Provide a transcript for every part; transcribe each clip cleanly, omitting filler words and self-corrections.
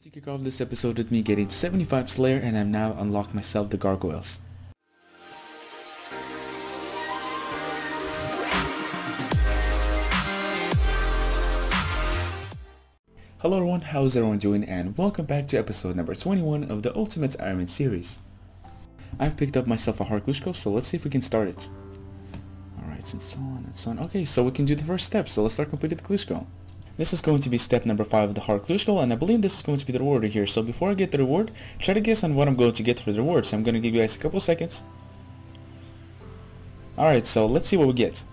to kick off this episode with me getting 75 Slayer, and I've now unlocked myself the gargoyles. Hello everyone, how's everyone doing, and welcome back to episode number 21 of the Ultimate Ironman series. I've picked up myself a hard Klushko, so let's see if we can start it. Alright, and so on and so on. Okay, so we can do the first step, so let's start completing the Klushko. This is going to be step number 5 of the hard Klushko, and I believe this is going to be the reward here. So before I get the reward, try to guess on what I'm going to get for the reward. So I'm going to give you guys a couple seconds. Alright, so let's see what we get.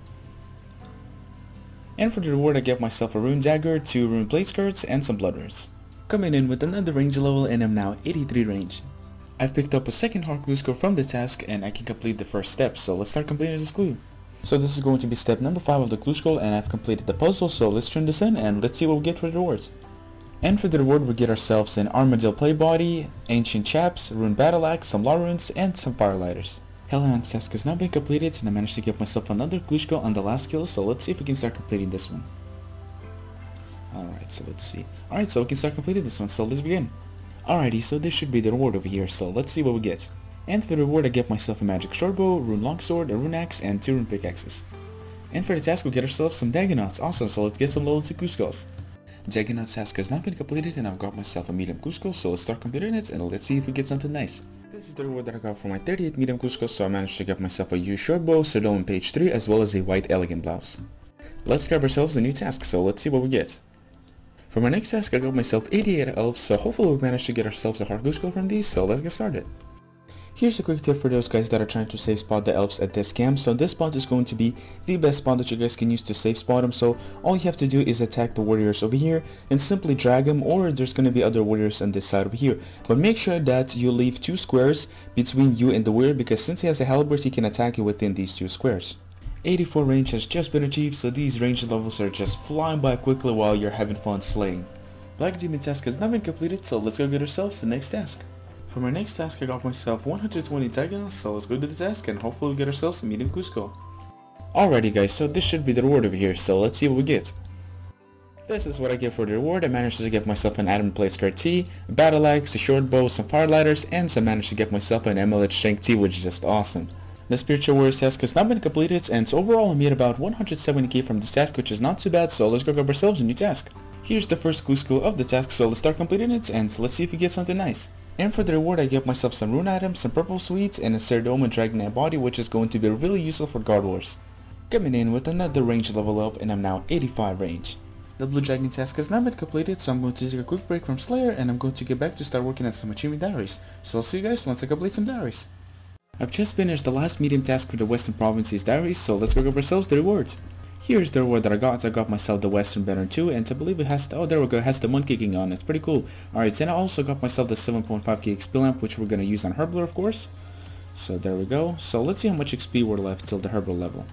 And for the reward, I get myself a rune dagger, 2 rune plate skirts, and some blood runes. Coming in with another range level, and I'm now 83 range. I've picked up a second hard Klushko from the task, and I can complete the first step. So let's start completing this clue. So this is going to be step number 5 of the Klushko, and I've completed the puzzle, so let's turn this in and let's see what we get for the rewards. And for the reward, we get ourselves an Armadillo play body, ancient chaps, rune battle axe, some law runes, and some firelighters. Hellhound's task has now been completed, and I managed to get myself another Klushko on the last kill, so let's see if we can start completing this one. Alright, so let's see. Alright, so we can start completing this one, so let's begin. Alrighty, so this should be the reward over here, so let's see what we get. And for the reward, I get myself a magic shortbow, rune longsword, a rune axe, and 2 rune pickaxes. And for the task, we get ourselves some Dagonauts. Awesome, so let's get some level 2 Klushkos. The Dagonaut task has not been completed, and I've got myself a medium Klushko, so let's start completing it, and let's see if we get something nice. This is the reward that I got for my 38 medium Klushko, so I managed to get myself a used shortbow, Ardougne page 3, as well as a white elegant blouse. Let's grab ourselves a new task, so let's see what we get. For my next task, I got myself 88 elves, so hopefully we manage to get ourselves a hard Klushko from these, so let's get started. Here's a quick tip for those guys that are trying to safe spot the elves at this camp. So this spot is going to be the best spot that you guys can use to safe spot them. So all you have to do is attack the warriors over here and simply drag them, or there's going to be other warriors on this side over here. But make sure that you leave 2 squares between you and the warrior, because since he has a halberd, he can attack you within these 2 squares. 84 range has just been achieved, so these range levels are just flying by quickly while you're having fun slaying. Black Demon task has not been completed, so let's go get ourselves the next task. For my next task, I got myself 120 Dagonauts, so let's go do the task and hopefully we'll get ourselves a medium Klushko. Alrighty guys, so this should be the reward over here, so let's see what we get. This is what I get for the reward. I managed to get myself an Adam Plate Skirt T, a battle axe, a short bow, some firelighters, and I managed to get myself an MLH Shank T, which is just awesome. The Spiritual Warriors task has not been completed, and so overall I made about 170k from this task, which is not too bad, so let's go grab ourselves a new task. Here's the first Klushko of the task, so let's start completing it and let's see if we get something nice. And for the reward, I get myself some rune items, some purple sweets, and a Ardougne and Dragonite body, which is going to be really useful for guard wars. Coming in with another range level up, and I'm now 85 range. The Blue Dragon task has not been completed, so I'm going to take a quick break from Slayer, and I'm going to get back to start working on some achievement diaries. So I'll see you guys once I complete some diaries. I've just finished the last medium task for the Western Provinces diaries, so let's go grab ourselves the rewards. Here's the reward that I got. I got myself the Western Banner 2, and I believe it has the, oh there we go, it has the one kicking on. It's pretty cool. Alright, and I also got myself the 7.5k XP lamp, which we're gonna use on Herbler, of course. So there we go. So let's see how much XP we're left till the Herbler level.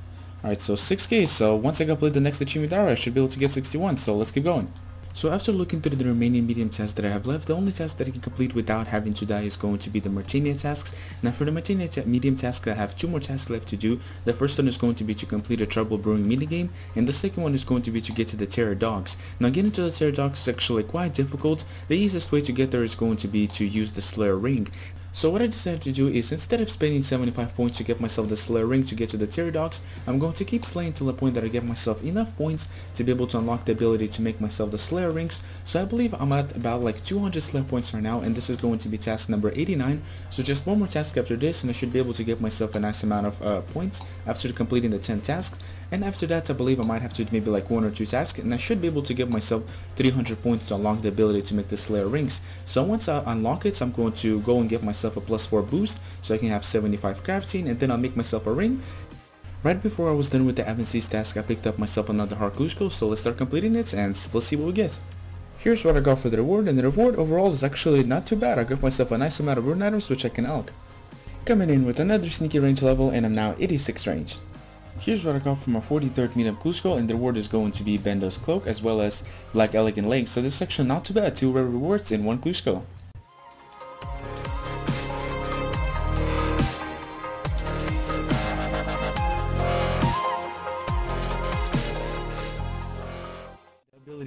Alright, so 6k, so once I complete the next achievement diary, I should be able to get 61, so let's keep going. So after looking through the remaining medium tasks that I have left, the only task that I can complete without having to die is going to be the Martinia tasks. Now for the Martinia medium task, I have 2 more tasks left to do. The first one is going to be to complete a Trouble Brewing minigame, and the second one is going to be to get to the Terror Dogs. Now getting to the Terror Dogs is actually quite difficult. The easiest way to get there is going to be to use the Slayer Ring. So what I decided to do is, instead of spending 75 points to get myself the Slayer Ring to get to the Terror Dogs, I'm going to keep slaying till the point that I get myself enough points to be able to unlock the ability to make myself the Slayer Rings. So I believe I'm at about like 200 Slayer points right now, and this is going to be task number 89. So just one more task after this, and I should be able to get myself a nice amount of points after completing the 10 tasks. And after that, I believe I might have to do maybe like 1 or 2 tasks, and I should be able to give myself 300 points to unlock the ability to make the Slayer Rings. So once I unlock it, I'm going to go and give myself a +4 boost so I can have 75 crafting, and then I'll make myself a ring. Right before I was done with the Avances task, I picked up myself another hard Klushko, so let's start completing it and we'll see what we get. Here's what I got for the reward, and the reward overall is actually not too bad. I got myself a nice amount of rune items which I can elk. Coming in with another sneaky range level, and I'm now 86 range. Here's what I got for my 43rd medium Klushko, and the reward is going to be Bendo's Cloak as well as Black Elegant Legs, so this is actually not too bad, 2 rare rewards in 1 Klushko.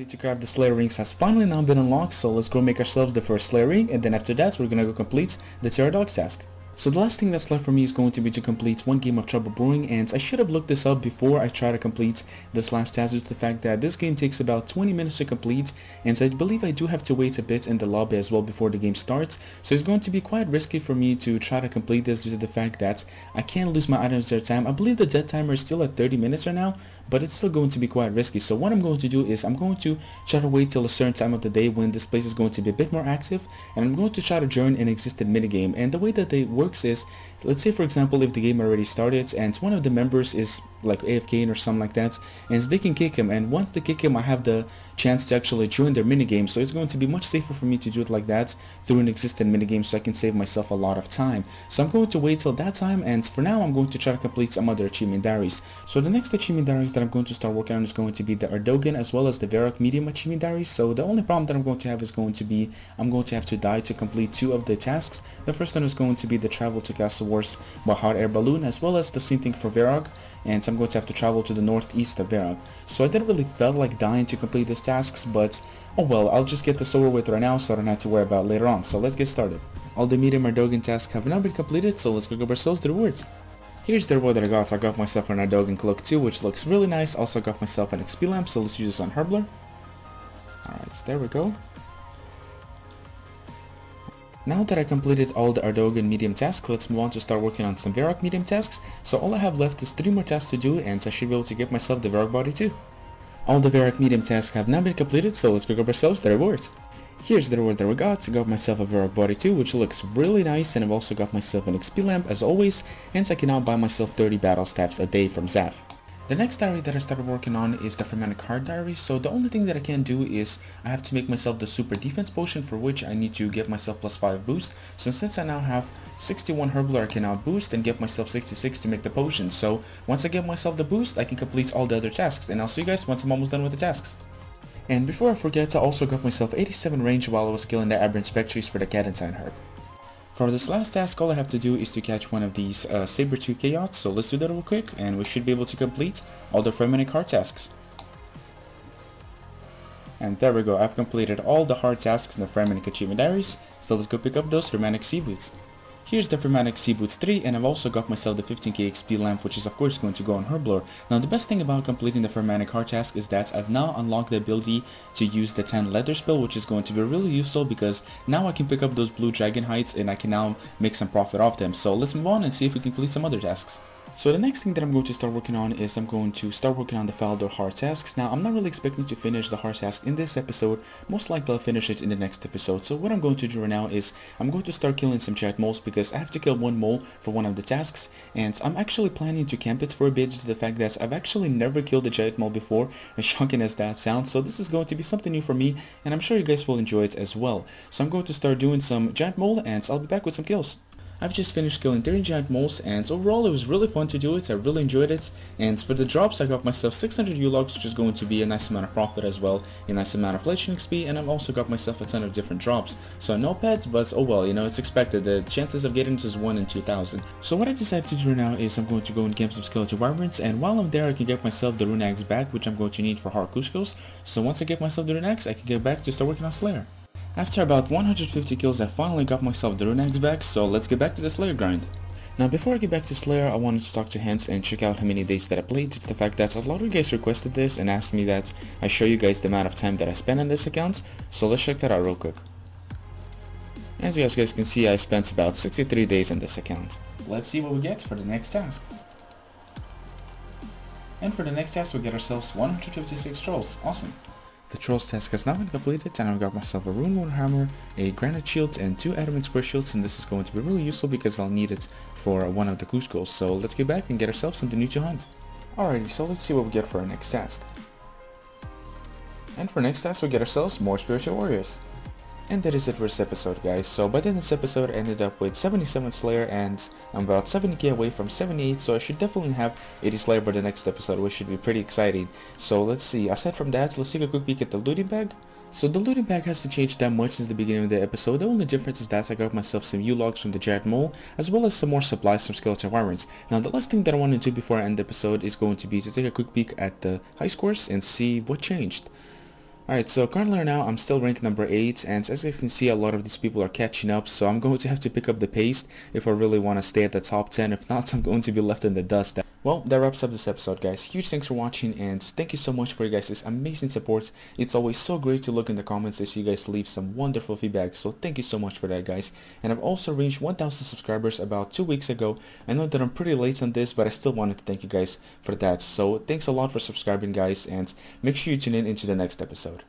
to craft the Slayer rings has finally now been unlocked, so let's go make ourselves the first Slayer ring, and then after that we're gonna go complete the Terror Dog task. So the last thing that's left for me is going to be to complete one game of Trouble Brewing, and I should have looked this up before I try to complete this last task due to the fact that this game takes about 20 minutes to complete, and I believe I do have to wait a bit in the lobby as well before the game starts, so it's going to be quite risky for me to try to complete this due to the fact that I can't lose my items their time. I believe the dead timer is still at 30 minutes right now, but it's still going to be quite risky. So what I'm going to do is I'm going to try to wait till a certain time of the day when this place is going to be a bit more active, and I'm going to try to join an existing minigame. And the way that they works is, let's say for example if the game already started and one of the members is like AFK or something like that, and they can kick him, and once they kick him I have the chance to actually join their minigame, so it's going to be much safer for me to do it like that through an existing minigame, so I can save myself a lot of time. So I'm going to wait till that time, and for now I'm going to try to complete some other achievement diaries. So the next achievement diaries that I'm going to start working on is going to be the Ardougne as well as the Varrock medium achievement diaries. So the only problem that I'm going to have is going to be I'm going to have to die to complete two of the tasks. The first one is going to be the travel to Castle Wars by hot air balloon, as well as the same thing for Varrock, and so I'm going to have to travel to the northeast of Varrock. So I didn't really feel like dying to complete these tasks, but oh well, I'll just get this over with right now so I don't have to worry about it later on. So let's get started. All the medium Ardougne tasks have now been completed, so let's go give ourselves the rewards. Here's the reward that I got. So I got myself an Ardougne cloak too, which looks really nice. Also got myself an XP lamp, so let's use this on Herbler. Alright, so there we go. Now that I completed all the Ardougne medium tasks, let's move on to start working on some Varrock medium tasks. So all I have left is 3 more tasks to do, and I should be able to get myself the Varrock body too. All the Varrock medium tasks have now been completed, so let's go grab ourselves the rewards. Here's the reward that we got. I got myself a Varrock body too, which looks really nice, and I've also got myself an XP lamp as always, and I can now buy myself 30 battle staffs a day from Zaf. The next diary that I started working on is the Fremennik card diary. So the only thing that I can do is I have to make myself the super defense potion, for which I need to get myself +5 boost. So since I now have 61 Herbler, I can now boost and get myself 66 to make the potion. So once I get myself the boost, I can complete all the other tasks, and I'll see you guys once I'm almost done with the tasks. And before I forget, I also got myself 87 range while I was killing the aberrant spectres for the Cadentine herb. For this last task, all I have to do is to catch one of these saber-tooth chaos, so let's do that real quick, and we should be able to complete all the Fremennik hard tasks. And there we go, I've completed all the hard tasks in the Fremennik achievement diaries, so let's go pick up those Fremennik sea boots. Here's the Fremennik Sea Boots 3, and I've also got myself the 15k XP lamp, which is of course going to go on Herblore. Now the best thing about completing the Fremennik hard task is that I've now unlocked the ability to use the 10 leather spell, which is going to be really useful because now I can pick up those blue dragon hides and I can now make some profit off them. So let's move on and see if we can complete some other tasks. So the next thing that I'm going to start working on is I'm going to start working on the Faldor hard tasks. Now I'm not really expecting to finish the hard task in this episode, most likely I'll finish it in the next episode. So what I'm going to do right now is I'm going to start killing some giant moles because I have to kill one mole for one of the tasks, and I'm actually planning to camp it for a bit due to the fact that I've actually never killed a giant mole before, as shocking as that sounds. So this is going to be something new for me, and I'm sure you guys will enjoy it as well. So I'm going to start doing some giant mole, and I'll be back with some kills. I've just finished killing 30 giant moles, and overall it was really fun to do it. I really enjoyed it, and for the drops I got myself 600 U-logs, which is going to be a nice amount of profit as well, a nice amount of legend XP, and I've also got myself a ton of different drops. So no pets, but oh well, you know, it's expected. The chances of getting this is 1 in 2,000. So what I decided to do now is I'm going to go and camp some skeleton wyverns, and while I'm there I can get myself the rune axe back, which I'm going to need for hard Kluskos. So once I get myself the rune axe, I can get back to start working on Slayer. After about 150 kills, I finally got myself the rune axe back, so let's get back to the Slayer grind. Now before I get back to Slayer, I wanted to talk to Hans and check out how many days that I played, due to the fact that a lot of you guys requested this and asked me that I show you guys the amount of time that I spent on this account, so let's check that out real quick. As you guys can see, I spent about 63 days on this account. Let's see what we get for the next task. And for the next task we get ourselves 156 trolls, awesome. The Trolls task has now been completed, and I've got myself a Rune Water Hammer, a Granite Shield, and 2 Adamant Square Shields, and this is going to be really useful because I'll need it for one of the clue skulls. So let's get back and get ourselves something new to hunt. Alrighty, so let's see what we get for our next task. And for next task we get ourselves more Spiritual Warriors. And that is it for this episode, guys. So by the end of this episode I ended up with 77 Slayer, and I'm about 70k away from 78, so I should definitely have 80 Slayer by the next episode, which should be pretty exciting. So let's see, aside from that, let's take a quick peek at the looting bag. So the looting bag hasn't changed that much since the beginning of the episode. The only difference is that I got myself some U-logs from the giant mole, as well as some more supplies from skeleton wyverns. Now the last thing that I want to do before I end the episode is going to be to take a quick peek at the high scores and see what changed. Alright, so currently right now I'm still ranked number 8, and as you can see, a lot of these people are catching up, so I'm going to have to pick up the pace if I really want to stay at the top 10. If not, I'm going to be left in the dust. Well, that wraps up this episode, guys. Huge thanks for watching, and thank you so much for you guys' amazing support. It's always so great to look in the comments as you guys leave some wonderful feedback, so thank you so much for that, guys. And I've also reached 1,000 subscribers about 2 weeks ago. I know that I'm pretty late on this, but I still wanted to thank you guys for that. So thanks a lot for subscribing, guys, and make sure you tune in into the next episode.